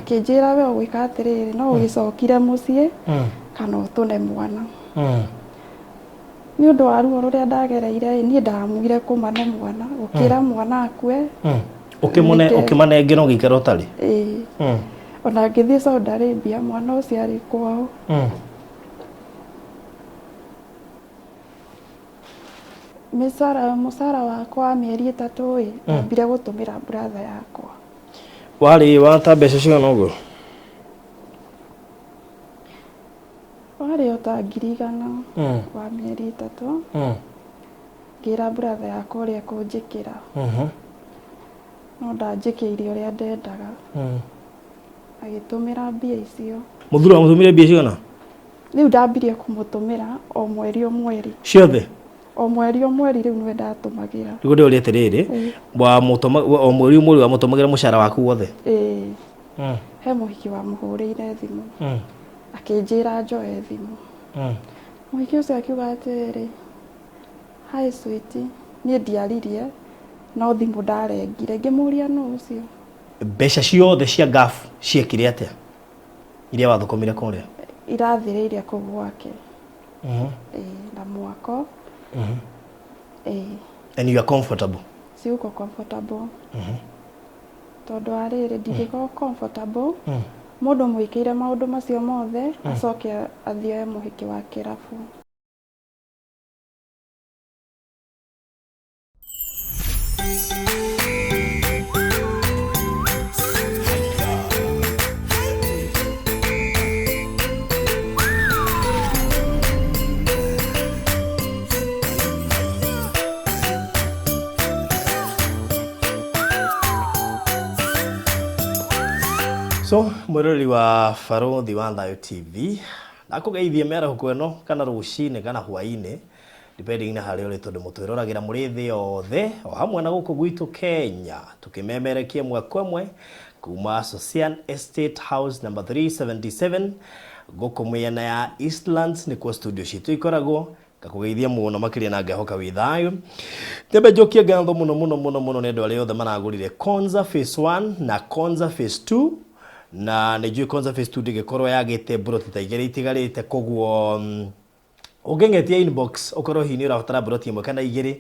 Akĩnjĩra we ũgwĩka atĩrĩrĩ no ũgĩcokire mũciĩ kana ũtũne mwana. Nĩ ũndũ wa ruo rũrĩa ndagereire niĩ ndamwire kũmane mwana gũkĩra mwana akue. Ũkĩmanengera ũgĩikara ũtarĩ? Ona ngĩthiĩ Saudi Arabia mwana ũcio arĩ kwao. Mũcara wakwa wa mĩeri 3 ndambire gũtũmĩra brother yakwa. Warĩ wata mbeca cigana ũguo? Warĩ ota 100,000 wa mĩeri 3. Ngĩra brother yakwa ũrĩa kũnjĩkĩra. No ndanjĩkĩire ũrĩa ndendaga. Agĩtũmĩra mbia icio. Mũthuri amũtũmĩre mbia cigana? Rĩu ndambirie kũmũtũmĩra o mweri. Ciothe? O mweri rĩu nĩwe ndatũmagĩra. Rĩu ndĩ ũrĩa atĩrĩrĩ, o mweri wamũtũmagĩra mũcara waku wothe? He mũhiki wa mũhũrĩire thimũ. Akĩnjĩra njoe thimũ. Mũhiki ũcio akiuga atĩrĩrĩ, hi sweetie, niĩ ndiaririe no thimũ ndarengire. Ngĩmũria nũ ũcio? Mbeca ciothe cia ngafu ciekire atĩa? Iria wathũkũmire kũrĩa? Irathĩrĩire kũu gwake. Na mwako. And you are comfortable? Siuko comfortable. Tondũ arĩrĩ ndigĩkorwo comfortable. Mũndũ mwĩkĩire maũndũ macio mothe acoke athiĩ mũhiki wa kĩrabu. So, mwĩroreri wa Barũthi wa Thayũ TV, ndakũgeithie mĩaraho ĩno kana rũcinĩ kana hwainĩ, depending na harĩa ũrĩ tondũ mũtwĩroragĩra mũrĩ thĩ yothe o hamwe na gũkũ gwitũ Kenya, tũkĩmemerekia mwaka ũmwe kuma Socian Estate House number 377 gũkũ mĩena ya Eastlands nĩkuo studio citũ ikoragwo. Ngakũgeithia mũno makĩria na ngahoka wĩ thayũ. Tembe njokie ngatho mũno nĩ andũ arĩa othe maragũrire Konza Phase 1 na Konza Phase 2. Na nĩnjũĩ Konza Phase 2 ndĩgĩkorwo yagĩte broti ta igĩrĩ itigarĩte, koguo ũngĩng'etia inbox ũkorwo hihi nĩ ũrabatara broti ĩmwe kana igĩrĩ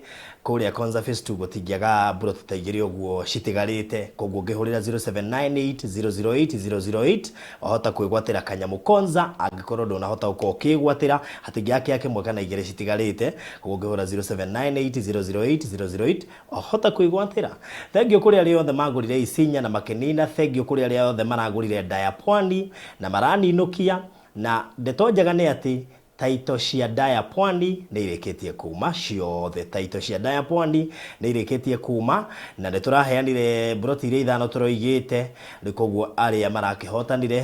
kũrĩa Konza Phase 2 gũtingĩaga broti ta igĩrĩ ũguo citigarĩte, koguo ũngĩhũrĩra 0798008008 wahota kwĩgwatĩra kanyamũ Konza. Angĩkorwo ndũnahota gũkorwo ũkĩgwatĩra hatingĩakĩa kĩmwe kana igĩrĩ citigarĩte, koguo ũngĩhũra 0798008008 wahota kwĩgwatĩra. Thengiũ kũrĩ arĩa othe magũrire Isinya na makenina, thengiũ kũrĩ arĩa othe maragũrire Ndaya Pwani na maraninũkia, na ndeto njega nĩ atĩ taito cia Ndaya Pwani nĩ irĩkĩtie kuma ciothe. Taito cia Ndaya Pwani nĩ irĩkĩtie kuma na nĩ tũraheanire broti iria ithano tũroigĩte, koguo arĩa marakĩhotanire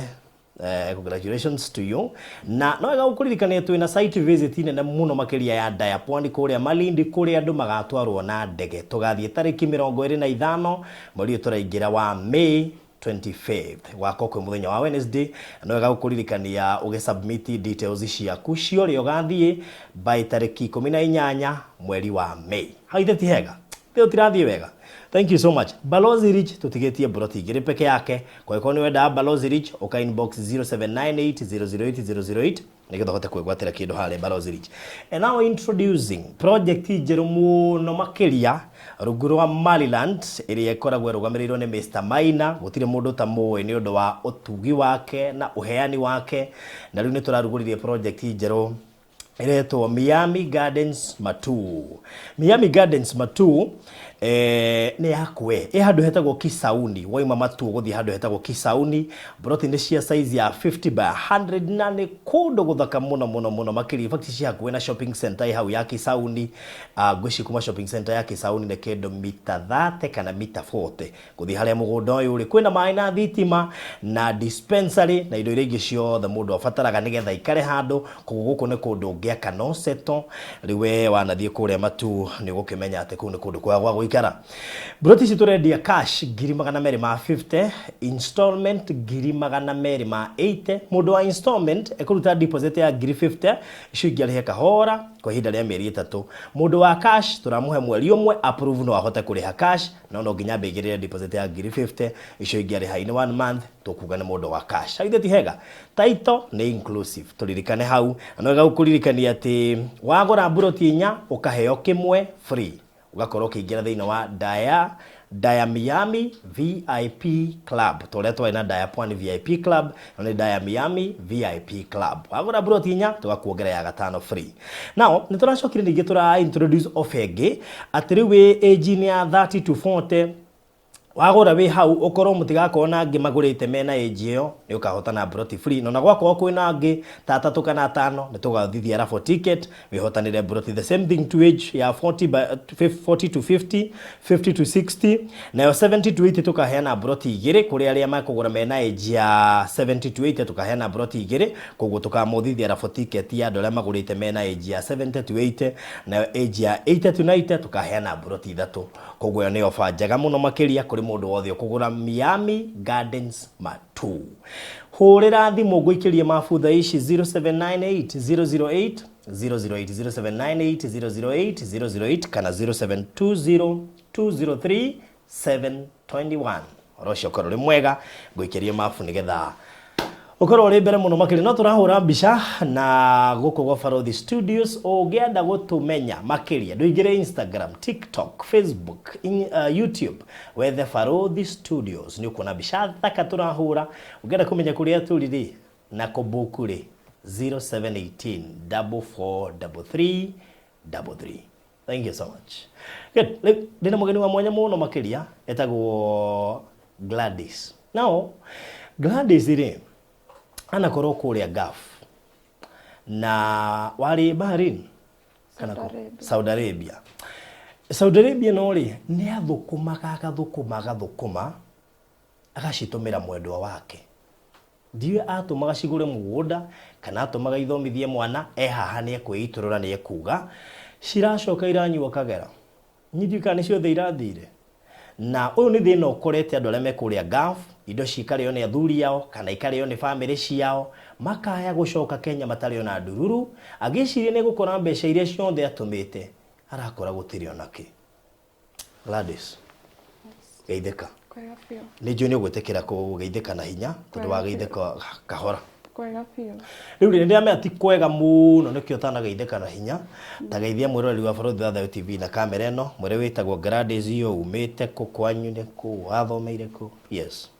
congratulations to you. Na no wega gũkũririkania twĩna site visit nene mũno makĩria ya Ndaya Pwani kũrĩa Malindi, kũrĩa andũ magatwarwo na ndege. Tũgathiĩ tarĩki 25 mweri tũraingĩra wa May 25th wako kwĩ mũthenya wa Wednesday. No wega gũkũririkania ũgĩsubmit details ciaku ciorĩa ũgathiĩ by tarĩki 18 mweri wa May. Haithe ti hega? Theo tirathiĩ wega? Thank you so much. Balozi Rich tũtigĩtie broti igĩrĩ peke yake. Kwa hiyo nĩ wenda Balozi Rich ũka inbox 0798008008 nĩgetha ũhote kwĩgwatĩra kĩndũ harĩa Balozi Rich. And now introducing project njerũ mũno makĩria rungu rwa Maryland ĩrĩa ĩkoragwo ĩrũgamĩrĩirwo nĩ Mr. Maina. Gũtirĩ mũndũ ta mũĩ nĩ ũndũ wa ũtugi wake na ũheani wake, na rĩu nĩ tũrarugũririe project njerũ iretwo Miami Gardens Matu. Miami Gardens Matu nĩ yakwe handũ hetagwo Kisauni. Waima Matu gũthiĩ handũ hetagwo Kisauni. Broti nĩ cia size ya 50 by 100 na nĩ kũndũ gũthaka mũno makĩria. Fact cia hakuhĩ na shopping center hau ya Kisauni. Ngwĩci kuma shopping center ya Kisauni nĩ kĩndũ mita 30 kana mita 40 gũthiĩ harĩa mũgũnda ũyũ ũrĩ. Kwĩna maĩ na thitima na dispensary na indo iria ingĩ ciothe mũndũ abataraga nĩgetha ikare handũ. Koguo gũkũ nĩ kũndũ ũngĩaka no seto. Rĩu wanathiĩ kũrĩa Matu nĩ ũgũkĩmenya atĩ kũu nĩ kũndũ kwega gwa gũikara. Broti ici tũrendia cash 250, installment 280. Mũndũ wa installment ekũruta deposit ya 50 icio ingĩarĩhe kahora kwa ihinda rĩa mĩeri 3. Mũndũ wa cash tũramũhe mweri ũmwe approve no ahote kũrĩha cash, no nginya mbĩgĩrĩre deposit ya 50 icio ingĩarĩha in 1 month tukuga nĩ mũndũ wa cash aithe ti hega title nĩ inclusive turirikane hau no wega gukuririkania atĩ wagũra buroti 4 ukaheo kimwe free ugakorwo ũkĩingĩra thĩinĩ wa Daya Miami VIP Club tũrĩa twari na Daya Pwani VIP Club no nĩ Daya Miami VIP Club wagũra buroti 4 tugakuongerera ya gatano free now nĩ tũracokire ningĩ tũra introduce offer ĩngĩ atĩ rĩu wĩ age -inĩ ya 30 to 40 wagũra wĩ hau ukorwo mũtigakorwo na angĩ magũrĩte mena age ĩyo nĩ ũkahota na buroti free no na gwakorwo kwĩna angĩ ta 3 kana 5 nĩ tũgathithia raffle ticket wĩhotanĩre buroti the same thing to age ya 40 to 50 50 to 60 nayo 70 to 80 tukaheana buroti 2 kũrĩ arĩa makũgũra mena age ya 70 to 80 tukaheana buroti 2 koguo tukamũthithia raffle ticket ya andũ arĩa magũrĩte mena age ya 70 to 80 nayo age ya 80 to 90 tukaheana buroti 3 koguo ĩyo nĩ ofa njega mũno makĩria kũrĩ mũndũ wothe kũgũra Miami Gardens Matu hũrĩra thimũ ngũikĩrie mabutha ici 0798 008 008 008 kana 0720 203 721 rocio korwo rĩ mwega ngũikĩrie mabu nĩgetha ukorwo uri mbere muno makiri no turahura mbica na guku gwa Farodhi Studios ũngĩenda gũtũmenya makiria ndũingĩre Instagram, TikTok, Facebook, YouTube wethe Farodhi Studios nĩ ũkuona mbica thaka turahura ũngĩenda kũmenya kũrĩa tũrĩ na kũbuku rĩ 0718 443333 thank you so much good ndina mũgeni wa mwanya mũno makiria etagwo Gladys now Gladys rĩ anakorwo kũrĩa Gulf na wari Bahrain kana Saudi Arabia no rĩ nĩ athũkũma agacitumĩra mwendwa wake ndiwe atũmaga cigũre mũgũnda kana atũmaga ithomithie mwana haha nĩ ekwĩitũrũra nĩ ekuga ciracoka iranyuo kagera nyithika nĩ ciothe irathire na ũyũ nĩ thĩna ũkorete andũ arĩa mekũrĩa Gulf indo cikarĩo nĩ athuri yao kana ikarĩo nĩ family ciao makaya gũcoka Kenya matarĩ ona ndururu agĩciria nĩ gũkora mbeca iria ciothe atũmĩte arakora gũtirĩ ona kĩ Gladys geithĩka nĩ njũĩ nĩ ũgwĩtĩkĩra kũgeithĩka na hinya tondũ wageithĩka kahora rĩu rĩrĩa mea ti kwega mũno nĩkĩo ũtanageithĩka na hinya ta geithia mwĩroreri wa Farodhi Thathayo TV na kamera ĩno mwĩrĩ wĩtagwo Gladys iyo umĩte kũ kwanyu nĩ kũ wathomeire kũ yes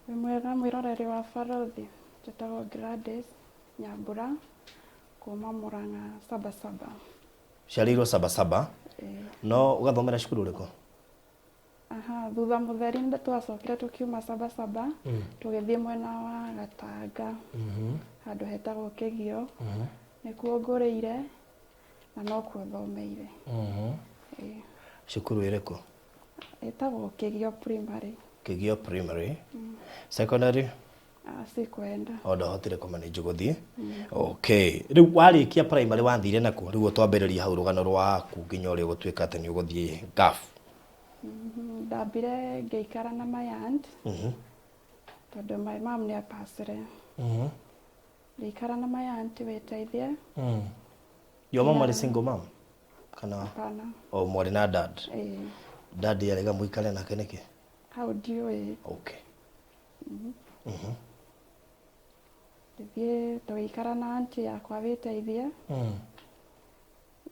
mwega mwĩroreri wa Farodhi njĩtagwo Gladys Nyambura kuma Murang'a Sabasaba ciarĩirwo Sabasaba no ũgathomera cukuru ũrĩkũ thutha mũtheri nĩ twacokire tukiuma Sabasaba tũgĩthiĩ mwena wa Gatanga handũ hetagwo Kĩgio nĩkuo ngũrĩire na no kuo thomeire cukuru ĩrĩkũ ĩtagwo Kĩgio Primary secondary sikwenda ndohotire kũmanage gũthiĩ okay rĩu warĩkia primary wathire nakuo rĩu twambĩrĩria hau rũgano rwaku nginya ũrĩa gũtuĩka atĩ nĩ ũgũthiĩ Gulf ndambire ngĩikara na my aunt tondũ my mom nĩ apacire ngĩikara na my aunt wĩteithie your mom was single mom kana hapana mwarĩ na dad dad yarega mũikare nake nĩkĩ how ndiũĩ okay ngĩthiĩ tũgĩikara na aunt yakwa wĩteithie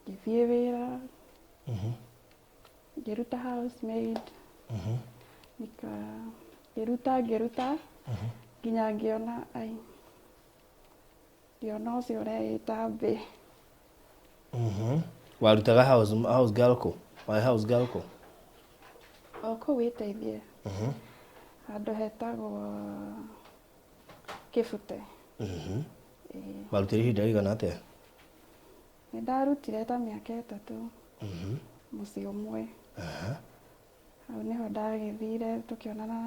ngĩthiĩ wĩra ngĩruta housemaid ngĩruta nginya ngĩona ũcio ũreĩta mbĩ warutaga house girl kũ o kũu wĩteithie handũ hetagwo Kĩbute warutire ihinda rĩigana atĩa nĩ ndarutire ta mĩaka 3 mũciĩ ũmwe hau nĩho ndagĩthire tũkĩonana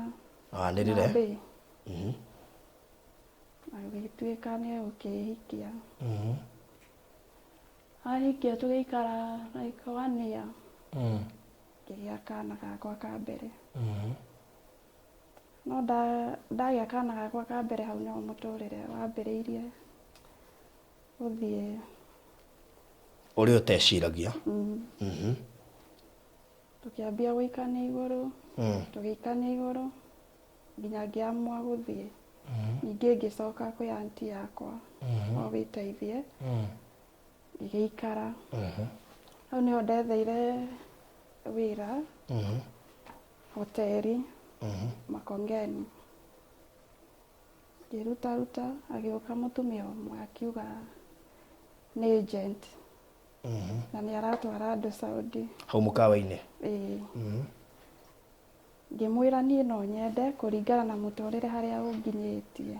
nĩrĩre agĩtuĩka nĩ egũkĩhikia ahikia tũgĩikara like 1 year ngĩgĩa kana gakwa ka mbere no ndagĩa kana gakwa ka mbere hau no mũtũrĩre wambĩrĩirie gũthiĩ ũrĩa ũteciragia tũkĩambia gũikania igũrũ tũgĩikania igũrũ nginya ngĩamua gũthiĩ ningĩ ngĩcoka kwĩ aunti yakwa o wĩteithie ngĩgĩikara hau nĩho ndetheire wĩra hoteli Makongeni ngĩrutaruta agĩũka mũtumia ũmwe akiuga nĩ agent na nĩ aratwara andũ Saudi hau mũkawa-inĩ ngĩmwĩra niĩ no nyende kũringana na mũtũrĩre harĩa ũnginyĩtie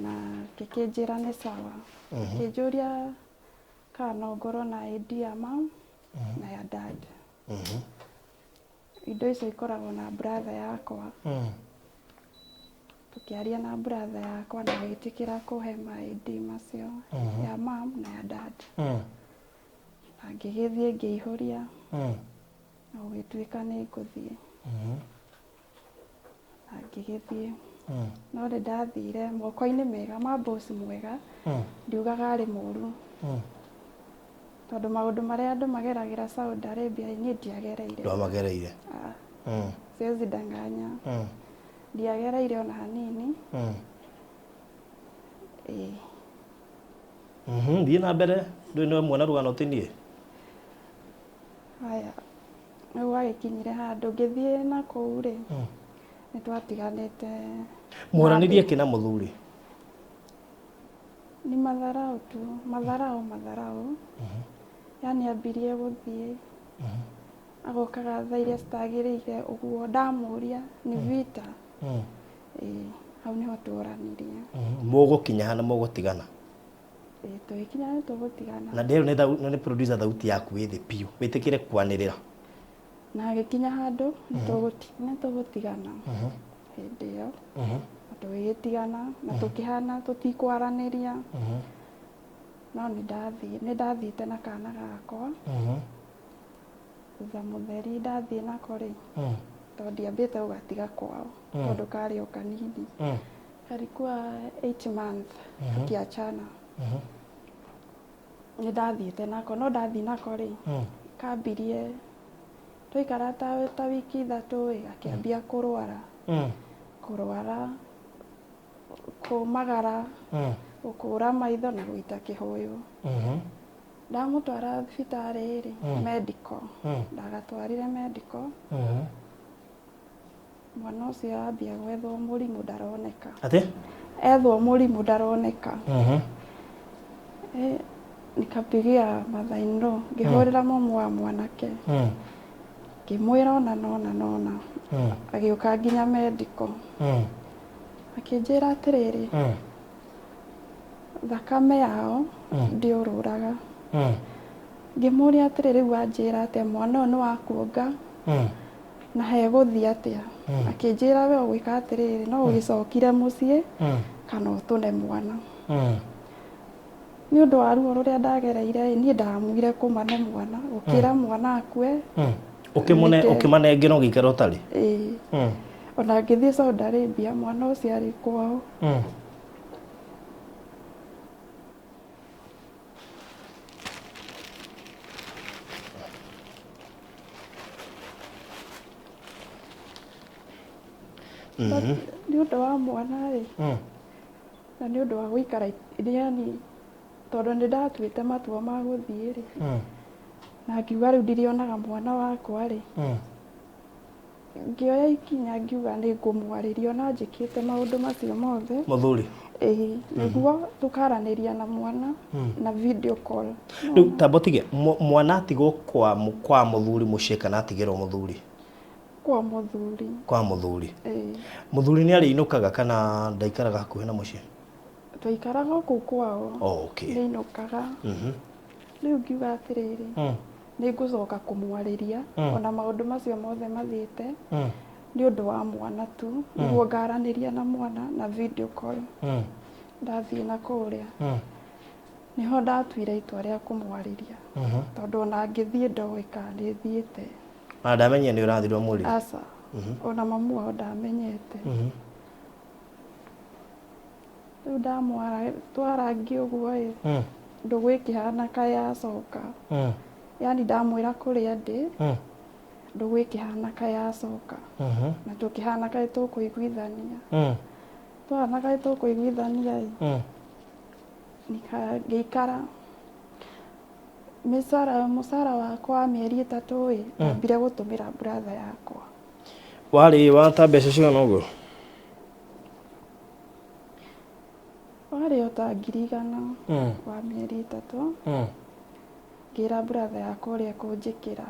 na gĩkĩnjĩra nĩ sawa ngĩnjũria kana no ngorwo na ID ya mam na ya dad indo icio ikoragwo na brother yakwa tukiaria na brother yakwa na agĩtĩkĩra kũhe ma ID macio ya mam na ya dad na ngĩgĩthiĩ ngĩihũria na gũgĩtuĩka nĩ ngũthiĩ na ngĩgĩthiĩ no nĩ ndathire moko-inĩ mega ma boss mwega ndiugaga arĩ mũru tondũ maũndũ marĩa andũ mageragĩra Saudi Arabia niĩ ndiagereire ndwamagereire siwezi danganya ndiagereire ona hanini thiĩ na mbere ndũĩ nĩwe mwana rũgano tinie haya rĩu agĩkinyire handũ ngĩthiĩ na kũu rĩ nĩ twatiganĩte mwaranĩrie kĩ na mũthuri ni matharau tu matharau yani ambirie gũthiĩ agokaga thaa iria citagĩrĩire ũguo ndamũria nĩ vita hau nĩho tũranirie mũgũkinya hana mũgũtigana tũgĩkinya nĩ tũgũtigana na ndĩyo nĩ producer thauti yaku wĩ thĩ piũ wĩtĩkĩre kwanĩrĩra na agĩkinya handũ nĩ tũgũtigana hĩndĩ ĩyo tũgĩtigana na tũkĩhana tũtikwaranĩria no nĩ ndathiĩte na kana gakwa thutha mũtheri ndathiĩ nako rĩ tondũ ndiambĩte gũgatiga kwao tondũ karĩ o kanini kalikuwa 8 months tukiachana nĩ ndathiĩte nako no ndathiĩ nako rĩ kambirie twaikara ta wiki ithatũ akĩambia kũrwara kũmagara gũkũra maitho na gũita kĩhũyũ ndamũtwara thibitarĩ rĩ medical ndagatwarire medical mwana ũcio ambia gwethwo mũrimũ ndaroneka ethwo mũrimũ ndaroneka nikapigia mother-in-law ngĩhũrĩra mũmũ wa mwanake ngĩmwĩra ona agĩũka nginya medical akĩnjĩra atĩrĩrĩ thakame yao ndiũrũraga ngĩmũria atĩrĩrĩ rĩu anjĩra atĩa mwana ũyũ nĩ wa kuonga na hegũthiĩ atĩa akĩnjĩra we ũgwĩka atĩrĩrĩ no ũgĩcokire mũciĩ kana ũtũne mwana nĩ ũndũ wa ruo rũrĩa ndagereire niĩ ndamwire kũmane mwana gũkĩra mwana akue ũkĩmanengera ũgĩikara ũtarĩ ona ngĩthiĩ Saudi Arabia mwana ũcio arĩ kwao nĩ ũndũ wa mwana rĩ na nĩ ũndũ wa gũikara yani tondũ nĩ ndatuĩte matua ma gũthiĩ rĩ na ngiuga rĩu ndirionaga mwana wakwa rĩ ngĩoya ikinya ngiuga nĩ ngũmwarĩria ona njĩkĩte maũndũ macio mothe mũthuri nĩguo tũkaranĩria na mwana na video call rĩu tambotige mwana atigwo kwa mũthuri mũciĩ kana atigĩrwo mũthuri kwa mũthuri mũthuri nĩ arĩinũkaga kana ndaikaraga hakuhĩ na mũciĩ twaikaraga kũu kwao okay nĩinũkaga rĩu ngiuga atĩrĩrĩ nĩ ngũcoka kũmwarĩria ona maũndũ macio mothe mathiĩte nĩ ũndũ wa mwana tu nĩguo ngaranĩria na mwana na video call ndathiĩ na kũrĩa niho ndatuire itua rĩa kũmwarĩria tondũ ona ngĩthiĩ ndoĩ kana nĩ thiĩte na ndamenye nĩ ũrathirwo mũri aca ona mamu wao ndamenyete rĩu ndamwara twarangi ũguo ndũgũ ĩkĩhana kayacoka yani ndamwĩra kũrĩa ndĩ ndũgwĩkĩhana kaĩ yacoka na tũkĩhana kaĩ tũkũiguithania twahana kaĩ tũkũiguithania ngĩikara mũcara wakwa wa mĩeri 3 ndambire gũtũmĩra brother yakwa. Warĩ wata mbeca cigana ũguo? Warĩ o ta 100,000 wa mĩeri 3. Ngĩra brother yakwa ũrĩa kũnjĩkĩra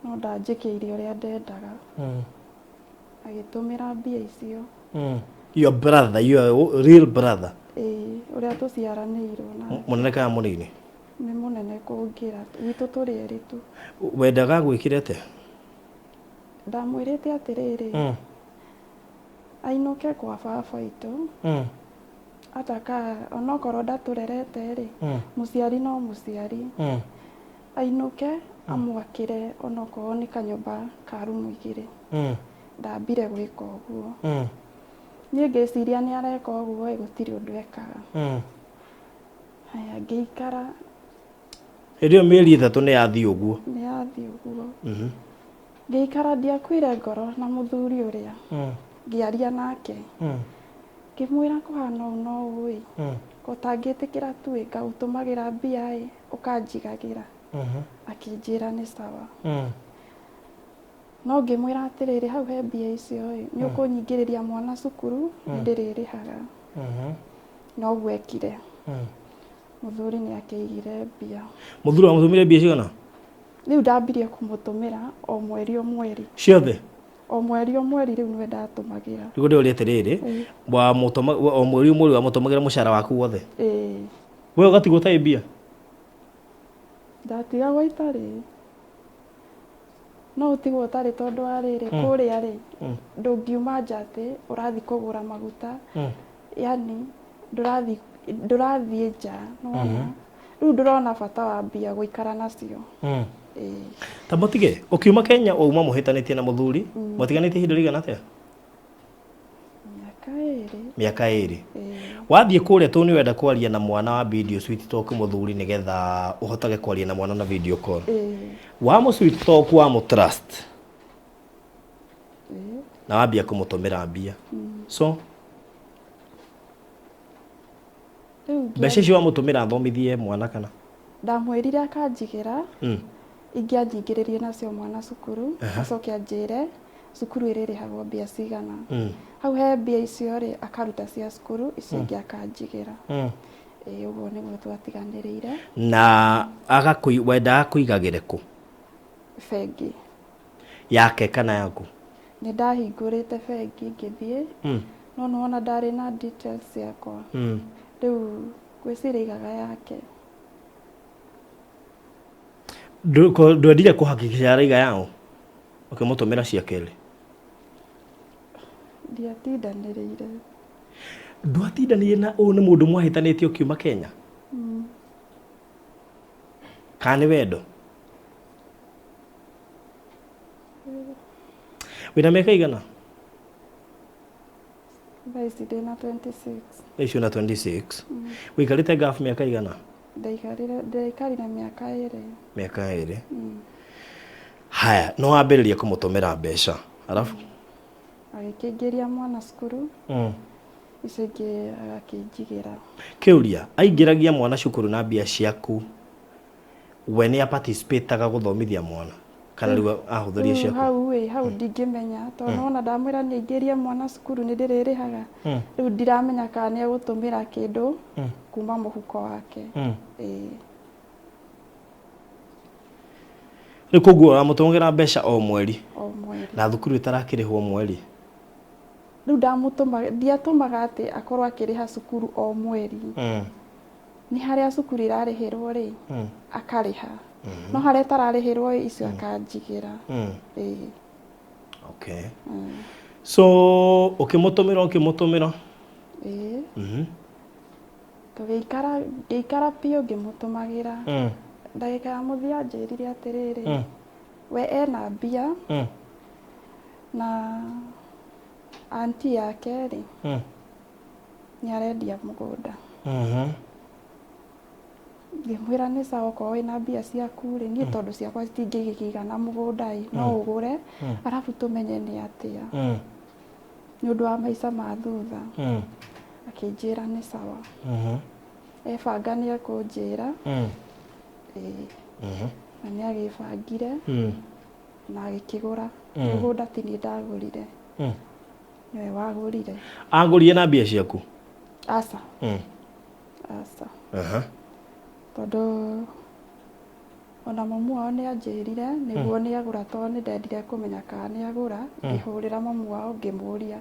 no ndanjĩkĩire ũrĩa ndendaga agĩtũmĩra mbia icio. Your brother, your real brother? Ũrĩa tũciaranĩirwo na mũnene kana mũnini? Nĩ mũnene kũngĩra, witũ tũrĩ erĩ tu. Wendaga gwĩkĩra atĩa? Ndamwĩrĩte atĩrĩrĩ, ainũke kwa baba witũ ataka onokorwo ndatũrerete rĩ, mũciari no mũciari, ainũke amwakĩre onokorwo nĩ kanyũmba ka rumu 2. Ndambire gwĩka ũguo. Niĩ ngĩciria nĩ areka ũguo gũtirĩ ũndũ ekaga. Haya ngĩikara. Hĩndĩ ĩyo mĩeri 3 nĩ yathiĩ ũguo? Nĩ yathiĩ ũguo. Ngĩikara ndiakuire ngoro na mũthuri ũrĩa ngĩaria nake ngĩmwĩra kũhana ũũ no ũũ ũtangĩtĩkĩra tu ngaũtũmagĩra mbia ũkanjigagĩra. Akĩnjĩra nĩ sawa. No ngĩmwĩra atĩrĩrĩ hau he mbia icio nĩ ũkũnyingĩrĩria mwana cukuru ndĩrĩrĩhaga. No gwekire. Mũthuri nĩ akĩigire mbia. Mũthuri wamũtũmire mbia cigana? Rĩu ndambirie kũmũtũmĩra o mweri o mweri. Ciothe? O mweri o mweri rĩu nĩwe ndatũmagĩra. Rĩu ndĩũria atĩrĩrĩ, o mweri o mweri wamũtũmagĩra mũcara waku wothe? We ũgatigwo ũtarĩ mbia? Ndatigagwo itarĩ. No ũtigwo ũtarĩ tondũ wa rĩrĩ kũrĩa rĩ ndũngiuma nja atĩ ũrathiĩ kũgũra maguta, yani ndũrathiĩ nja. Rĩu ndũrona bata wa mbia gũikara nacio. Ta mũtige ũkiuma Kenya wauma mũhĩtanĩtie na mũthuri mũtiganĩtie ihinda rĩigana atĩa? Mĩaka 2. Wathiĩ kũrĩa tondũ nĩ wenda kwaria na mwana wa video sweet talk mũthuri nĩgetha ũhotage kwaria na mwana na video call. Wa mũ sweet talk wa mũ trust na wambia kũmũtũmĩra mbia. So mbeca icio wamũtũmĩra athomithie mwana kana? Ndamwĩrire akanjigĩra ingĩanjingĩrĩrie nacio mwana cukuru acoke anjĩre cukuru ĩrĩrĩhagwo mbia cigana. Hau he mbia icio rĩ akaruta cia cukuru icio ingĩ akanjigĩra. Ũguo nĩguo twatiganĩrĩire. Na wendaga kũigagĩre kũ? Bengi. Yake kana yaku? Nĩ ndahingũrĩte bengi ngĩthiĩ no nĩwona ndarĩ na details ciakwa. Rĩu gwĩciria igaga yake. Ndwendire kũhakikisha araiga yao ũkĩmũtũmĩra cia kerĩ? Ndiatindanĩrĩire. Ndwatindanĩire na ũũ nĩ mũndũ mwahĩtanĩtie ũkiuma Kenya? Kana nĩ wendo? Wĩna mĩaka igana? Thaa ici ndĩna 26. Thaa ici ũna 26? Wĩikarĩte ngafu mĩaka igana? Ndaikarire mĩaka 2. Mĩaka 2? Haya, no wambĩrĩrie kũmũtũmĩra mbeca arabu agĩkĩingĩria mwana cukuru icio ingĩ agakĩnjigĩra. Kĩũria, aingĩragia mwana cukuru na mbia ciaku we nĩ aparticipataga gũthomithia mwana kana rĩu ahũthĩria ciaku? Hau ndingĩmenya tondũ wona ndamwĩra nĩ aingĩrie mwana cukuru nĩ ndĩrĩrĩhaga. Rĩu ndiramenya kana nĩ egũtũmĩra kĩndũ kuma mũhuko wake. Rĩu koguo wamũtũmagĩra mbeca o mweri? O mweri. Na thukuru ĩtarakĩrĩhwo mweri? Rĩu ndiatũmaga atĩ akorwo akĩrĩha cukuru o mweri. Nĩ harĩa cukuru irarĩhĩrwo rĩ akarĩha. No harĩa tararĩhĩrwo icio akanjigĩra. Okay. So ũkĩmũtũmĩra? Ngĩikara piũ ngĩmũtũmagĩra. Ndagĩka ya mũthia anjĩrire atĩrĩrĩ we ena mbia na anti yake rĩ nĩ arendia mũgũnda. ngĩmwĩra nĩ sawa okorwo wĩna mbia ciaku rĩ niĩ tondũ ciakwa citingĩgĩkĩigana mũgũnda no ũgũre arabu tũmenye nĩ atĩa nĩ ũndũ wa maica ma thutha akĩnjĩra nĩ sawa ebanga nĩ ekũnjĩra na nĩ agĩbangire na agĩkĩgũra mũgũnda ti niĩ ndagũrire nĩwe wagũrire. Agũrire na mbia ciaku? Aca tondũ ona mamu wao nĩ anjĩrire nĩguo nĩ agũra tondũ nĩ ndendire kũmenya kana nĩ agũra ngĩhũrĩra mamu wao ngĩmũria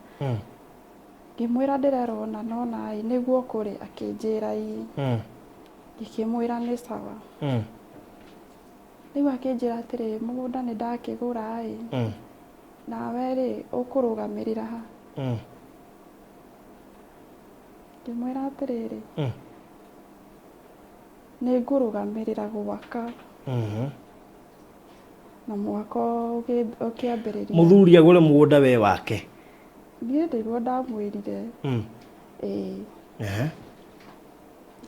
ngĩmwĩra ndĩrerwo nona nĩguo kũrĩ akĩnjĩra ngĩkĩmwĩra nĩ sawa rĩu akĩnjĩra atĩrĩ mũgũnda nĩ ndakĩgũra nawe rĩ ũkũrũgamĩrĩra ha ngĩmwĩra atĩrĩrĩ nĩ ngũrũgamĩrĩra gwaka na mwaka ũkĩambĩrĩria. Mũthuri agũre mũgũnda we wake? Niĩ nĩguo ndamwĩrire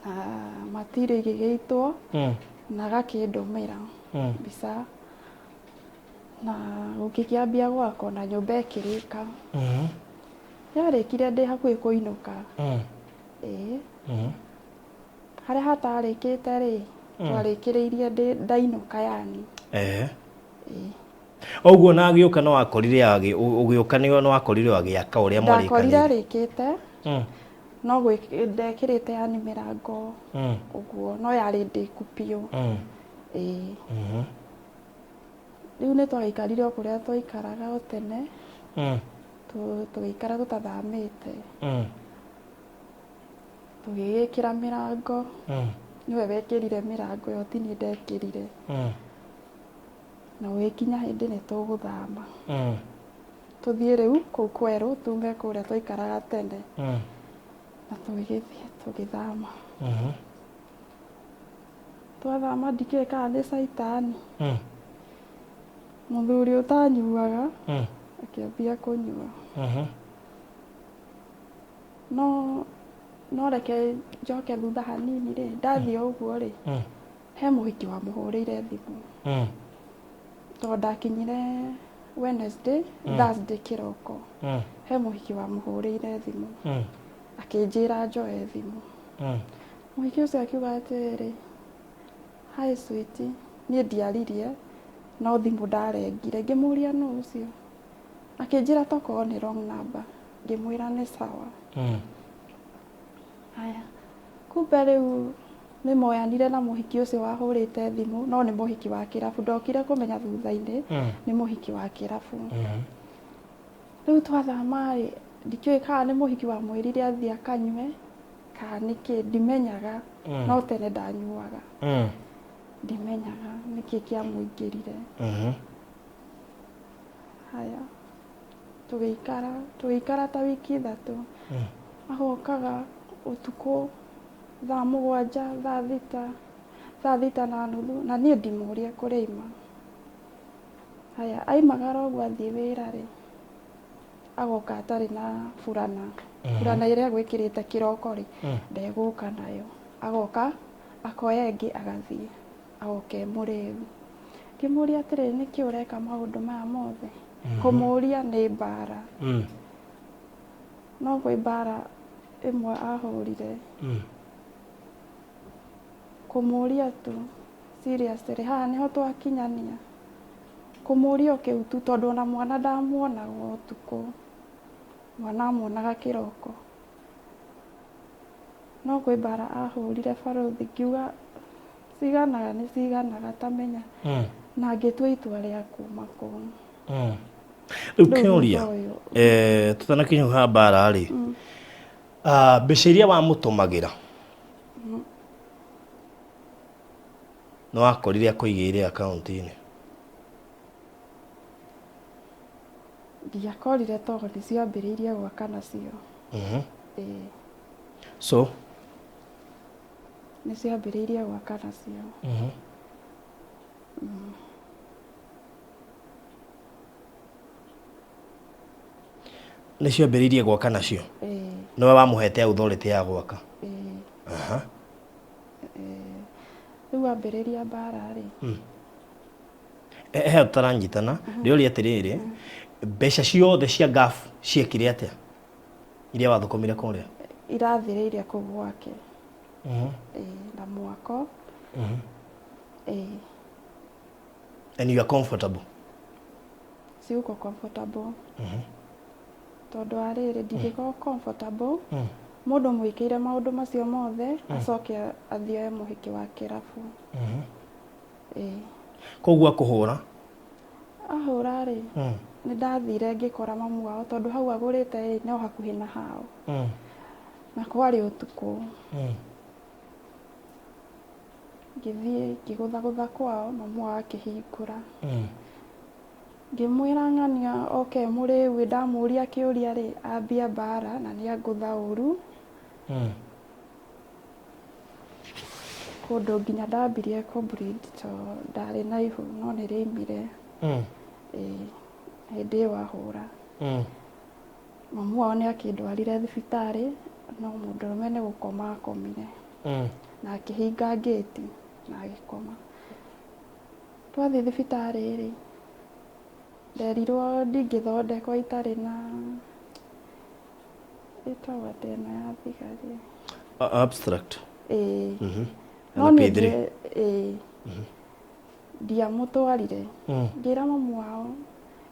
na matirĩ gĩgĩitwo na gakĩndũmĩra mbica na gũkĩkĩambia gwakwo na nyũmba ĩkĩrĩka yarĩkire ndĩ hakuhĩ kũinũka harĩa hatarĩkĩte rĩ twarĩkĩrĩirie ndainũka yani Oguo na agĩũka no akorire ũgĩũka nĩ wakorire agĩaka ũrĩa mwarĩkanĩire? Ndakorire arĩkĩte no ndekĩrĩte yani mĩrango ũguo no yarĩ ndĩku biũ. Rĩu nĩ twagĩikarire o kũrĩa twaikaraga o tene tũgĩikara tũtathamĩte tũgĩgĩkĩra mĩrango niwe wekĩrire mĩrango ĩyo ti niĩ ndekĩrire na gũgĩkinya hĩndĩ nĩ tũgũthama tũthiĩ rĩu kũu kwerũ tume kũrĩa twaikaraga tene na tũgĩthiĩ tũgĩthama twathama ndikĩrĩ kana nĩ caitani mũthuri ũtanyuaga akĩambia kũnyua no reke njoke thutha hanini rĩ ndathiĩ ũguo rĩ he mũhiki wa mũhũrĩire thimũ tondũ ndakinyire Wednesday Thursday kĩroko he mũhiki wa mũhũrĩire thimũ akĩnjĩra njoe thimũ mũhiki ũcio akiuga atĩrĩ hi sweetie niĩ ndiaririe no thimũ ndarengire ngĩmũria nũ ũcio akĩnjĩra tokorwo nĩ wrong number ngĩmwĩra nĩ sawa haya kumbe rĩu nĩ moyanire na mũhiki ũcio wahũrĩte thimũ no nĩ mũhiki wa kĩrabu ndokire kũmenya thutha-inĩ nĩ mũhiki wa kĩrabu rĩu twathama ndikĩũĩ kana nĩ mũhiki wa mwĩrire athiĩ akanyue kana nĩkĩ ndimenyaga no tene ndanyuaga ndimenyaga nĩkĩ kĩamũingĩrire haya tũgĩikara ta wiki ithatũ agokaga ũtukũ thaa mũgwanja thaa thita na nuthu na niĩ ndimũrie kũrĩa aima haya aimagara ũguo athiĩ wĩra rĩ agoka atarĩ na burana ĩrĩa agwĩkĩrĩte kĩroko rĩ ndegũka nayo agoka akoya ĩngĩ agathiĩ agoka mũrĩu ngĩmũria atĩrĩ nĩkĩ ũreka maũndũ maya mothe kũmũria nĩ mbara no gwĩ mbara ĩmwe ahũrire kũmũria tu seriously haha nĩho twakinyania kũmũria kĩu tu tondũ ona mwana ndamuonaga ũtukũ mwana amuonaga kĩroko no gwĩ mbara ahũrire barothi ngiuga ciganaga nĩ ciganaga tamenya na ngĩtua itua rĩa kuma kũu rĩu kĩũria tũtanakinya mbara rĩ mbeca iria wamũtũmagĩra nĩ wakorire akũigĩire akaunti-inĩ? ndiakorire tondũ nĩ ciambĩrĩirie gwaka nacio so nĩ ciambĩrĩirie gwaka nacio nĩ ciambĩrĩirie gwaka nacio nĩwe wamũhete authority ya gwaka twambĩrĩria mbara rĩ he ũtaranyitana rĩũria atĩrĩrĩ mbeca ciothe cia ngabu ciekire atĩa iria wathukumire kũrĩa irathĩrĩire kũu gwake na mwako and you are comfortable siuko comfortable tondũ arĩrĩ ndingĩkorwo comfortable mũndũ mwĩkĩire maũndũ macio mothe acoke athioe mũhiki wa kĩrabu koguo akũhũra ahũra rĩ nĩ ndathire ngĩkora mamu wao tondũ hau agũrĩte no hakuhĩ na hao na kwarĩ ũtukũ ngĩthiĩ ngĩgũthagũtha kwao mamu wao akĩhingũra ngĩmwĩra ng'ania oke mũrĩwe ndamũria kĩũria rĩ ambia mbara na nĩ angũtha ũru kũndũ nginya ndambirie kũbreed to ndarĩ na ihu no nĩ rĩaimire hĩndĩ ĩyo ahũra mamu wao nĩ akĩndwarire thibitarĩ no mũndũrũme nĩ gũkoma akomire na akĩhinga ngĩti na agĩkoma twathiĩ thibitarĩ rĩ nderirwo ndingĩthondekwo itarĩ na ĩtagwo atĩa ĩno ya thigari abstract no ningĩ ndiamũtwarire ngĩra mamu wao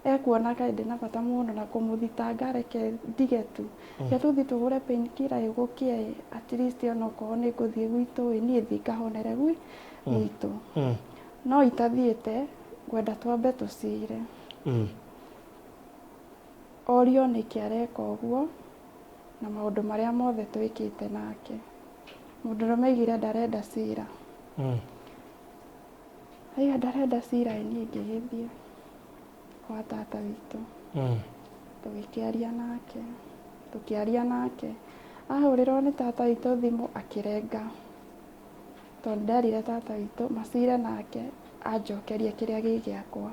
ekuona kaĩ ndĩ na bata mũno na kũmũthitanga reke ndige tu tũthiĩ tũgũre painkiller ĩgũkie at least onokorwo nĩ ngũthiĩ gwitũ niĩ thiĩ ngahonere gwitũ no itathiĩte ngwenda twambe tũcire orio nĩkĩ areka ũguo na maũndũ marĩa mothe twĩkĩte nake mũndũrũme augire ndarenda cira aiga ndarenda cira niĩ ngĩgĩthiĩ kwa tata witũ tũkĩaria nake ahũrĩrwo nĩ tata witũ thimũ akĩrenga tondũ nderire tata witũ macire nake anjokerie kĩrĩa gĩ gĩakwa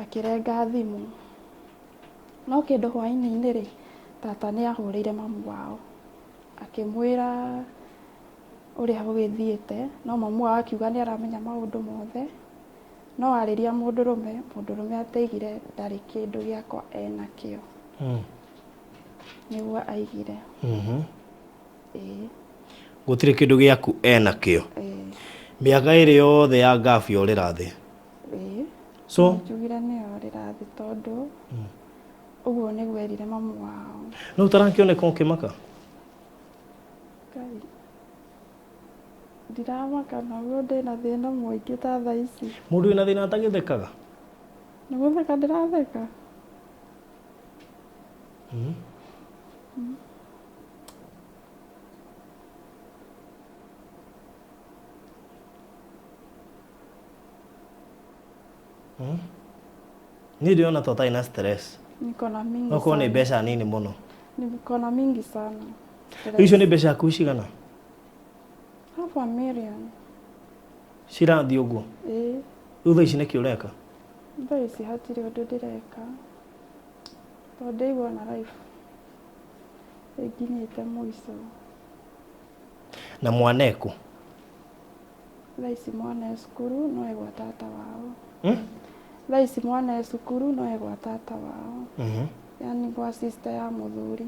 akĩrenga thimũ no kĩndũ hwainĩ-inĩ rĩ tata nĩ ahũrĩire mamu wao akĩmwĩra ũrĩa gũgĩthiĩte no mamu wao akiuga nĩ aramenya maũndũ mothe no arĩria mũndũrũme ateigire ndarĩ kĩndũ gĩakwa enakĩo nĩguo aigire gũtirĩ kĩndũ gĩaku enakĩo mĩaka ĩrĩ yothe ya ngabu yorĩra thĩ so njugire nĩ yorĩra thĩ tondũ ũguo nĩguo erire mamu wao no ũtarakĩoneka ũkĩmaka ndiramaka naguo ndĩna thĩna mũingĩ ta thaa ici mũndũ wĩna thĩna atagĩthekaga nĩ gũtheka ndĩratheka niĩ ndĩrona to ũtarĩ na stress niko na mingi okorwo nĩ mbeca nini mũno niko na mingi sana icio nĩ mbeca yaku cigana half a million cirathiĩ ũguo rĩu thaa ici nĩkĩ ũreka thaa ici hatirĩ ũndũ ndĩreka tondũ ndĩigua na life ĩnginyĩte mũico na mwaneku thaa ici mwana cukuru no egwa tata wao thaa ici mwana cukuru no egwa tata wao yani gwa sister ya mũthuri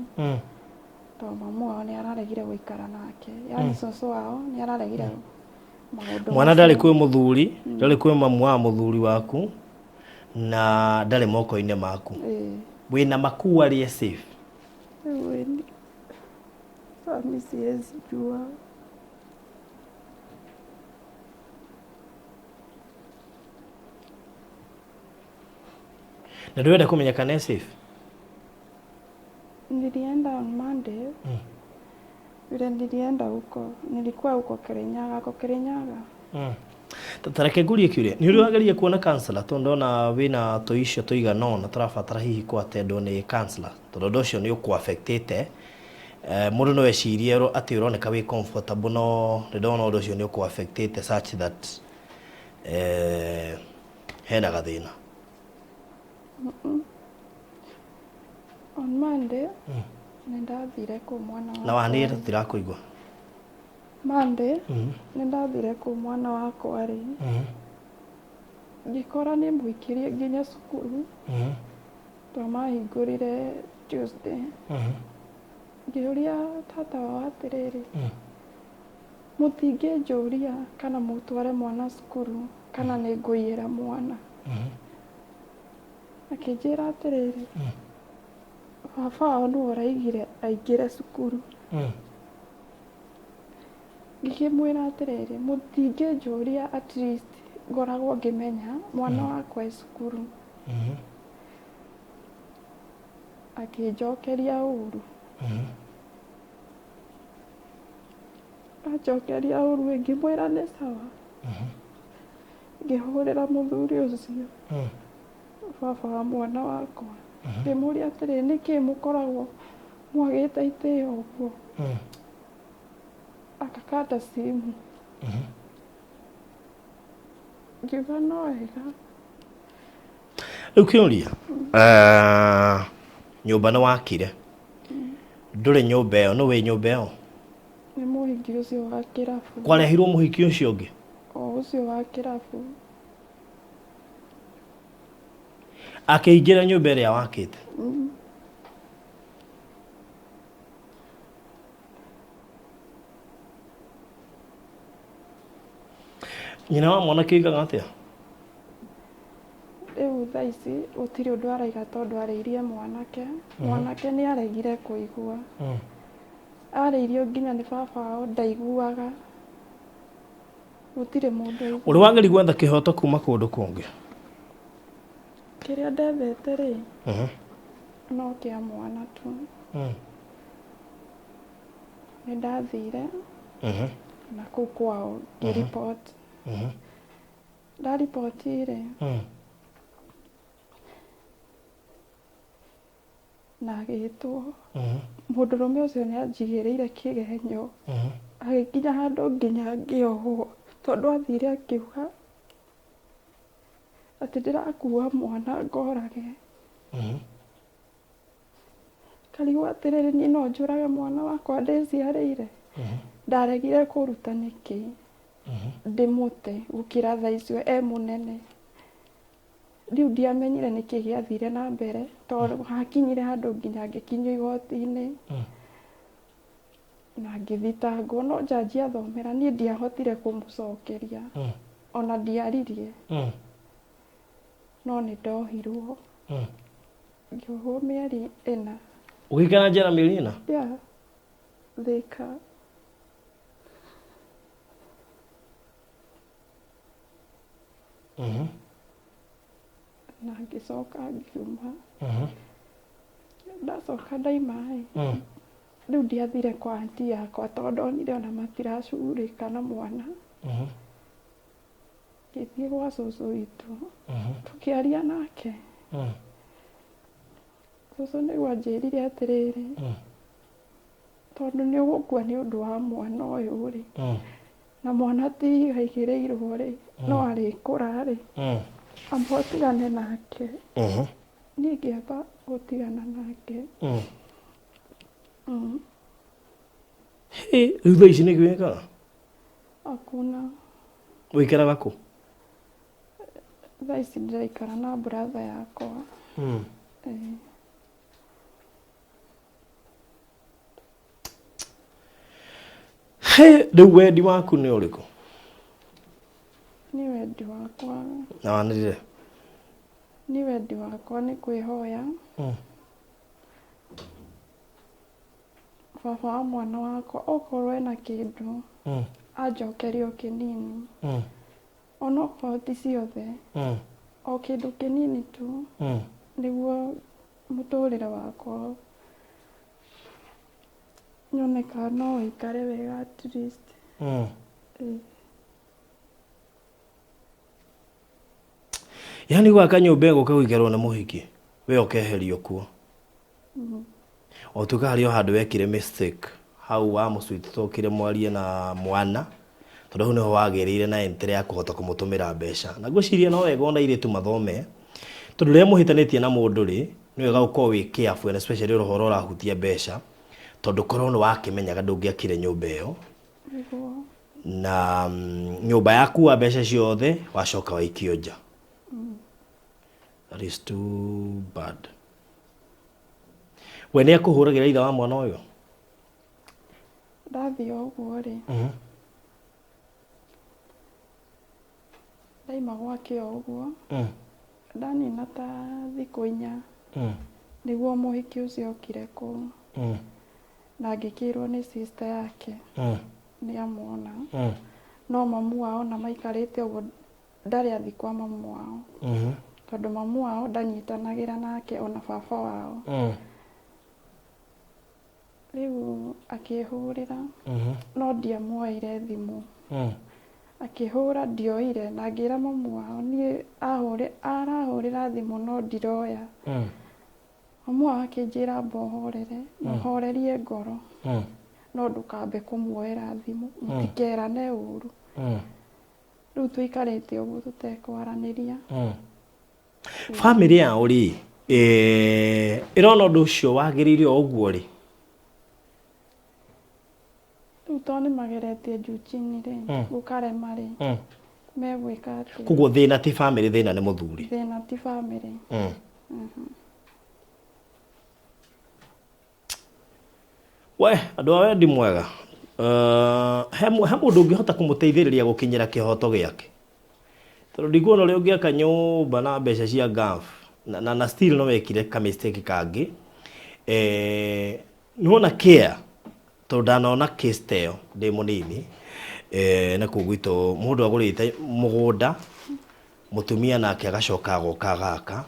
tondũ mamu wao nĩ araregire gũikara nake yani cũcũ wao nĩ araregire maũndũ mwana ndarĩ kwĩ mũthuri ndarĩ kwĩ mamu wa mũthuri waku na ndarĩ moko-inĩ maku wĩna makuarĩ safe sami siwezi jua na ndũrenda kũmenya kana safe nilienda on Monday vile nilienda huko nilikuwa huko Kirinyaga tareke ngurie kĩũria nĩ ũrĩ wageria kuona counselor tondũ ndona wĩna tũicio tũigana ũna tũrabatara hihi kwatendwo nĩ counselor tondũ ũndũ ũcio nĩ ũkũ-affectĩte mũndũ no ecirie atĩ ũroneka wĩ comfortable no nĩ ndona ũndũ ũcio nĩ ũkũ-affectĩte such that hena gathĩna on Monday nĩ ndathire kũ mwana na wanĩrĩra tũtirakũigua Monday nĩ ndathire kũ mwana wakwa rĩ ngĩkora nĩ mũikirie nginya cukuru twamahingũrire Tuesday ngĩũria tata wao atĩrĩrĩ mũtingĩnjũria kana mũtware mwana cukuru kana nĩ ngũiyĩra mwana akĩnjĩra atĩrĩrĩ baba wao nĩwe ũraigire aingĩre cukuru ngĩkĩmwĩra atĩrĩrĩ mũtingĩnjũria at least ngoragwo ngĩmenya mwana wakwa e cukuru akĩnjokeria ũru anjokeria ũru ngĩmwĩra nĩ sawa ngĩhũrĩra mũthuri ũcio baba wa mwana wakwa ngĩmũria atĩrĩrĩ nĩkĩ mũkoragwo mwagĩte itĩo ũguo akakata simu ngiuga no wega rĩu kĩũria nyũmba nĩ wakire ndũrĩ nyũmba ĩyo nĩ wĩ nyũmba ĩyo nĩ mũhiki ũcio wa kĩrabu kwarehirwo mũhiki ũcio ũngĩ o ũcio wa kĩrabu akĩingĩra nyũmba ĩrĩa wakĩte nyina wa mwanake oigaga atĩa rĩu thaa ici gũtirĩ ũndũ araiga tondũ arĩirie mwanake mwanake nĩ aregire kũigua arĩirio nginya nĩ baba wao ndaiguaga gũtirĩ mũndũ ũrĩ wageria gwetha kĩhoto kuma kũndũ kũngĩ kĩrĩa ndethete rĩ no kĩa mwana tu nĩ ndathire na kũu kwao ngĩripoti ndaripotire na gĩtwo mũndũrũme ũcio nĩ anjigĩrĩire kĩgenyo agĩkinya handũ nginya ngĩohwo tondũ athire akiuga atĩ ndĩrakua mwana ngorage karigwo atĩrĩrĩ niĩ no njũrage mwana wakwa ndĩciarĩire ndaregire kũruta nĩkĩ ndĩmũte gũkĩra thaa icio e mũnene rĩu ndiamenyire nĩkĩ gĩathire na mbere tondũ hakinyire handũ nginya ngĩkinyio igoti-inĩ na ngĩthitangwo no njanji athomera niĩ ndiahotire kũmũcokeria ona ndiaririe no nĩ ndohirwo ngĩohwo mĩeri 4 ũgĩikara njera mĩeri 4 yeah Thika na ngĩcoka ngiuma ndacoka ndaima rĩu ndiathire kwa anti yakwa tondũ onire ona matiracurĩka na mwana ngĩthiĩ gwa cũcũ witũ tũkĩaria nake cũcũ nĩguo anjĩrire atĩrĩrĩ tondũ nĩ ũgũkua nĩ ũndũ wa mwana ũyũ rĩ na mwana ti aigĩrĩirwo rĩ no arĩkũra rĩ amba ũtigane nake niĩ ngĩamba gũtigana nake rĩu thaa ici nĩ gwĩkaga akuna wĩikaraga kũ thaa ici ndĩraikara na brother yakwa rĩu wendi waku nĩ ũrĩkũ nĩ wendi wakwa na wanĩrĩre nĩ wendi wakwa nĩ kwĩhoya baba wa mwana wakwa okorwo ena kĩndũ anjokerio kĩnini onokorwo ti ciothe o kĩndũ kĩnini tu nĩguo mũtũrĩre wakwa nyoneka no ũikare wega at least yani gwaka nyũmba ĩgũka gũikarwo nĩ mũhiki we ũkeherio kuo o tuka harĩ o handũ wekire mistake hau wa mũcuiti tokire mwarie na mwana tondũ hau nĩho wagĩrĩire na entere ya kũhota kũmũtũmĩra mbeca na ngwĩciria no wega ona airĩtu mathome tondũ rĩrĩa mũhitanĩtie na mũndũ rĩ nĩ wega gũkorwo wĩ careful and especially ũhoro ũrahutia mbeca tondũ korwo nĩ wakĩmenyaga ndũngĩakire nyũmba ĩyo na nyumba yaku wa mbeca ciothe wacoka waikio nja. That is too bad. We nä akũhũragĩra ithe wa mwana ũyũ? Ndathiĩ ũguo rĩ, ndaima gwake ũguo, ndanina ta thikũ 4 nĩguo mũhiki ũcio okire kũu, na ngĩkĩrwo nĩ sister yake nĩ amwona, no mamu wao na maikarĩte ũguo ndarĩ athi kwa mamu wao, tondũ mamu wao ndanyitanagĩra nake ona baba wao. Rĩu akĩhũrĩra no ndiamuoire thimũ, akĩhũra ndioire na ngĩra mamu wao niĩ arahũrĩra thimũ no ndiroya. Mamu wao akĩnjĩra mbohorere, mbohorerie ngoro, no ndũkambe kũmuoera thimũ, mũtikerane ũru. Rĩu tũikarĩte ũguo tũtekwaranĩria. Family yao rĩ, ĩrona ũndũ ũcio wagĩrĩire o ũguo rĩ? Rĩu to nĩ mageretie njuchi-inĩ rĩ, gũkarema rĩ, megwĩka atĩ. Koguo thĩna ti family, thĩna nĩ mũthuri. Thĩna ti family. We, andũ a wendi mwega, he mũndũ ũngĩhota kũmũteithĩrĩria gũkinyĩra kĩhoto gĩake, tondũ ndiguona ũrĩa ũngĩaka nyũmba na mbeca cia ngafu na still no wekire ka mistake kangĩ. Nĩwona care, tondũ ndanona case ta ĩyo ndĩ mũnini, na kũu gwitũ mũndũ agũrĩte mũgũnda, mũtumia nake agacoka agoka gaka,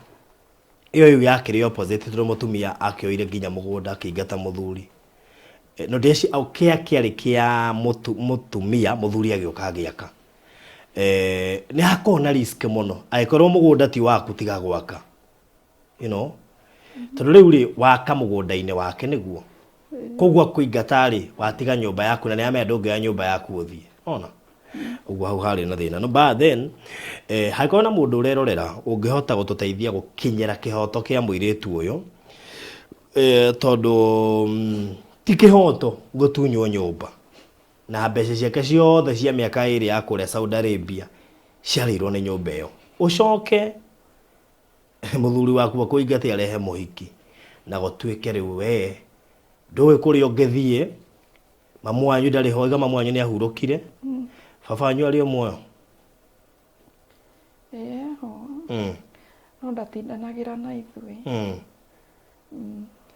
ĩyo yakĩrĩ opposite, tondũ mũtumia akĩoire nginya mũgũnda akĩingata mũthuri. No ndeci au kia kiarĩ kĩa mũtumia, mũthuri agĩũka agĩaka. Nĩ hakorwo na risk mũno angĩkorwo mũgũnda ti waku tiga gwaka, you know, tondũ rĩu rĩ waka mũgũnda-inĩ wake nĩguo, koguo akũingata rĩ watiga nyũmba yaku na nĩamenya ndũngĩoya nyũmba yaku ũthiĩ, ona ũguo hau harĩ na thĩna. No but then hangĩkorwo na mũndũ ũrerorera ũngĩhota gũtũteithia gũkinyĩra kĩhoto kĩa mũirĩtu ũyũ, tondũ ti kĩhoto gũtunywo nyũmba na mbeca ciake ciothe cia mĩaka 2 ya kũrĩa Saudi Arabia ciarĩirwo nĩ nyũmba ĩyo, ũcoke mũthuri waku akũingate arehe mũhiki na gũtuĩke rĩu we ndũĩ kũrĩa ũngĩthiĩ, mamu wanyu ndarĩ ho, iga mamu wanyu nĩ ahurũkire, baba wanyu arĩ o muoyo? Ho no ndatindanagĩra na ithuĩ.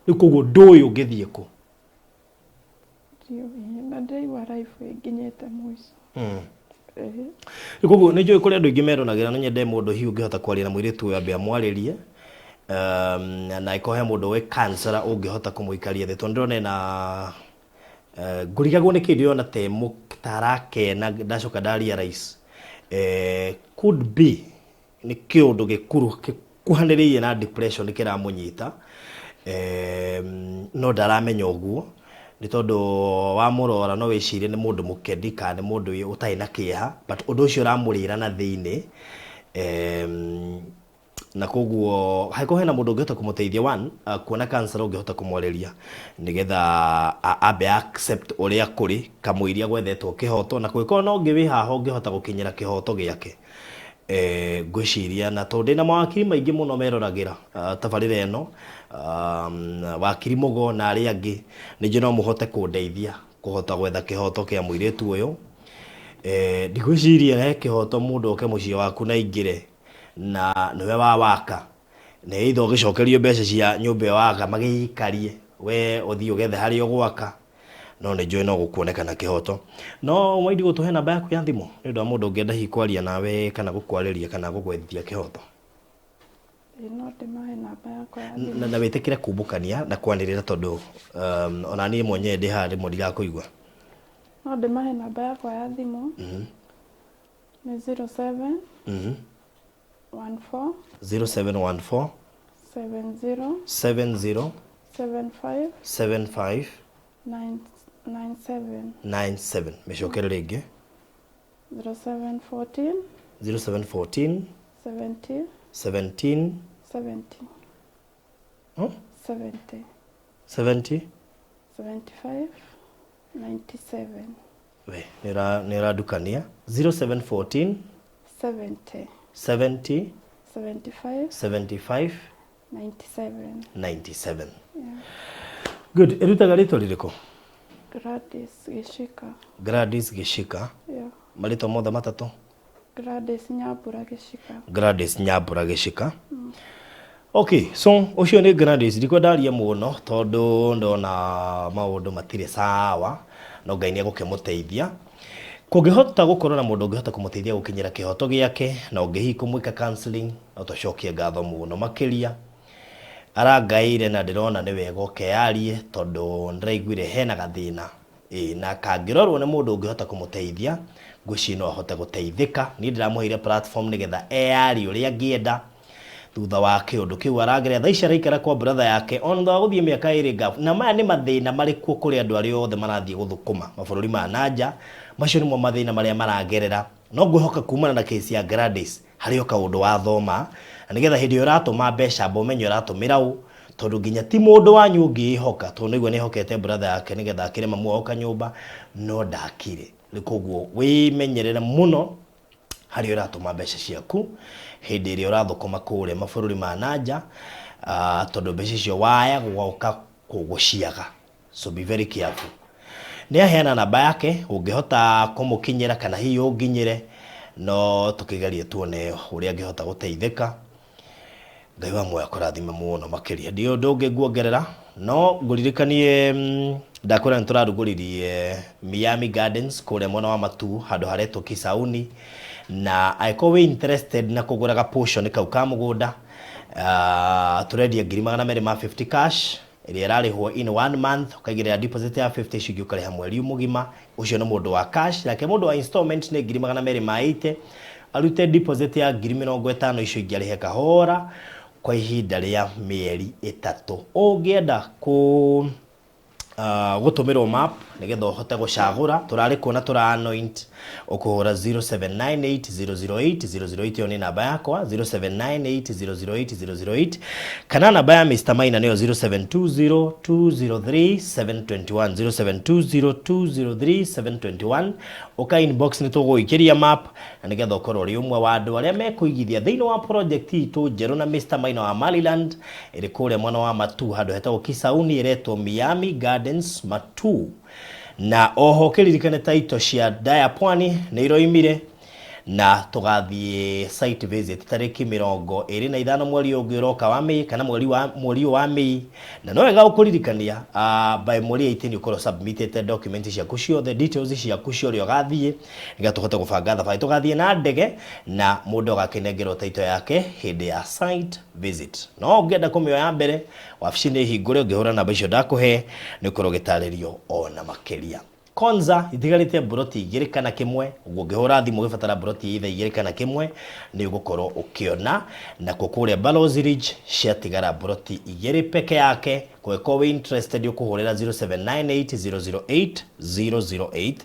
Rĩu koguo ndũĩ ũngĩthiĩ kũ? Na ndaigua life ĩnginyĩte mũico. Koguo nĩ njũĩ kũrĩ andũ aingĩ meronagĩra, no nyende mũndũ hihi ũngĩhota kwaria na mũirĩtu ũyũ ambe amwarĩrie, na ikohe mũndũ we counselor ũngĩhota kũmũikaria thĩ, tondũ ndĩrona ena ngũrigagwo nĩ kĩndũ yona tarakena ndacoka ndarealize could be nĩ kĩũndũ gĩkuhanĩrĩirie na depression kĩramũnyita, no ndaramenya ũguo, nĩ tondũ wa mũrora no wĩcirie nĩ mũndũ mũkedi kana nĩ mũndũ ũtarĩ na kĩeha, but ũndũ ũcio ũramũrĩra na thĩinĩ. Na koguo haiko hena mũndũ ũngĩhota kũmũteithia, one kuona cancer ũngĩhota kũmwarĩria nĩgetha ambe accept ũrĩa kũrĩ kamũiria gwethetwo kĩhoto, na kũngĩkorwo no ũngĩ wĩ haha ũngĩhota gũkinyĩra kĩhoto gĩake, ngwĩciria na tondũ ndĩna mawakiri maingĩ mũno meroragĩra tabarĩra ĩno, wakiri Mũgo na arĩa angĩ, ningĩ no mũhote kũndeithia kũhota gwetha kĩhoto kĩa mũirĩtu ũyũ. Ndigwĩciria he kĩhoto mũndũ oke mũciĩ waku na ingĩre na nĩwe waka, na either ũgĩcokerio mbeca cia nyũmba ĩyo waka magĩikarie, we ũthiĩ ũgethe harĩa ũgwaka, no nĩ njũĩ no gũkuonekana kĩhoto. No mwaidi gũtũhe namba yaku ya thimũ nĩ ũndũ wa mũndũ ũngĩenda hihi kwaria nawe kana gũkwarĩria kana gũgwethia kĩhoto? No ndĩmahe namba yakwa ya thimũ na wĩtĩkĩre kumbũkania na kwanĩrĩra, tondũ ona niĩ mwenyewe ndĩ haha rĩmwe ndigakũigua. No ndĩmahe namba yakwa ya thimũ nĩ 07 14 0714 70 70 75 75 97 97. Mecokere rĩngĩ 0714 0714 70 17 70 huh? 70 70 75 97. we nira dukania 0714 70 75 97 97. Yeah. Good. Erutaga ritwa ririko? Gladys Gishika. Yeah. Marito mothe matatu? Gladys Nyambura Gishika. Okay, so ucio ni Gladys ndiko ndaria muno tondu ndona maundu matire sawa no Ngai ni agukimuteithia kungihota gukorwo na mundu ungihota kumuteithia gukinyira kihoto giake na ungihi kumwika counseling no tucokie ngatho muno makiria arangaire na ndirona ni wega ukearie tondu ndiraiguire hena gathina na kangirorwo ni mundu ungihota kumuteithia ngwici no ahote guteithika ni ndiramuheire platform nigetha eari uria ngienda thutha wa kiundu kiu aragere tha ica raikara kwa brother yake on ndo guthie miaka iri ngafu na maya ni mathina mari kuo kuri andu ari othe marathie guthukuma mabururi ma nanja macio nimo mathina maria maragerera no ngwihoka kumana na case ya Gladys hari oka undu wa thoma na nigetha hindi uratuma mbeca bomenyo uratumira u tondu nginya ti mundu wanyu ungihoka tondu igwe ni hokete brother yake nigetha akire mamu oka nyumba no ndakire nikuguo wimenyerere muno hari uratuma mbeca ciaku hindi iri urathukuma kure mabururi ma nanja tondu mbeca cio waya guoka kuguciaga so be very careful. Ni aheana namba yake ungihota kumukinyira kana hiyo unginyire no tukigerie tuone uria angihota guteithika. Ngai wa moyo akurathime muno makiria ndio ndungi nguongerera no nguririkanie ndakora nturaruguririe Miami Gardens kule mwana wa matu handu haretwo Kisauni na aiko we interested na kugura ga portion kau ka mugunda turedia 250 cash iri rarihwo in 1 month ukagirira deposit ya 50 shilingi ukariha mweri mugima ucio no mundu wa cash lake mundu wa installment ni 280 arute deposit ya 50 icio ingarihe kahora kwa ihinda ria mieri 3 ungienda ku gutumirwo map nigetha uhote gucagura turari kuona tura anoint ukuhura 0798008008 ni namba yakwa 0798008008 kana namba ya Mr. Maina niyo 0720203721 0720203721 uka inbox ni tuguikiria map na nigetha ukorwo ri umwe wa andu aria mekuigithia thiini wa project itu njeru na Mr. Maina wa Maryland iri kure mwana wa matu handu hetagwo Kisauni iretwo Miami Gardens Matu na oho kiririkane taito cia Daya Pwani ni iroimire na tugathie site visit tariki 25 mweri ungiroka wa Mei kana mweri wa Mei na no wega ukuririkania by mweri 18 ukoro submitted document cia kucio the details cia kucio rio gathie niga tuhote gubanga thabai tugathie na ndege na mundu gakinengerwo taito yake hindi ya site visit no ngenda kumioya mbere wabici ni hingure ngihura namba icio ndakuhe ni kurogitaririo ona makiria konza itigarite broti igiri kana kimwe ungihura thimu gifatara broti ithe igiri kana kimwe ni ugukorwo ukiona na kukuria Ballows Ridge ciatigara broti igiri peke yake kweko we interested ukuhurira 0798008008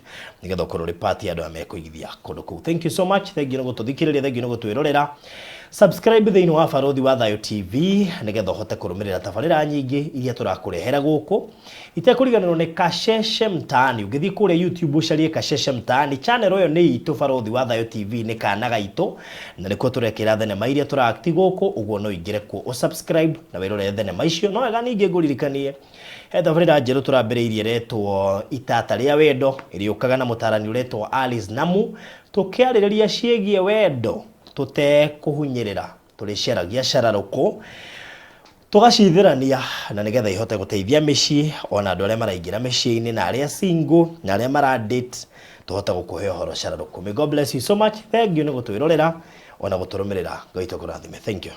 nigetha ukorwo repati andu amekuigithia kundu kuu. Thank you so much. Thank you no gututhikiriria, thank you no gutwirorera. Subscribe thiini wa Barothi wa Thayo TV nigetha uhote kurumirira tabarira nyingi iria turakurehera guku itekuriganirwo ni Kasheshe Mtaani. Ungithii kure YouTube ucarie Kasheshe Mtaani channel oyo ni itu Barothi wa Thayo TV ni kana gaitu na nikuo turekira thenema iria turakti guku uguo no ingire ku usubscribe na wirore thenema icio no wega ningi nguririkanie tabarira njeru turambiriirie retwo Itata ria Wendo iri ukaga na mutarani uretwo Alice Namu tukiaririria ciegie wendo tute kuhunyirira turiceragia cararuko tugacithirania na nigetha ihote guteithia micii ona andu aria maraingira micii-ini na aria single na aria mara date tuhote gukuhe horo cararuko. May God bless you so much. Thank you ni gutwirorera ona guturumirira. Ngai tukurathime. Thank you.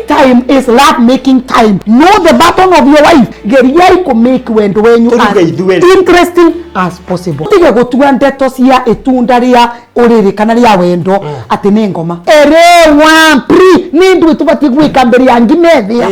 Time is love making time. Know the button of your wife. Geria ko make when you are interesting as possible. Tiga gutua ndeto cia itunda ria uriri kana ria wendo ati ni ngoma. Ere wa pri ni ndu tubati gwika mbere ya ngimethia.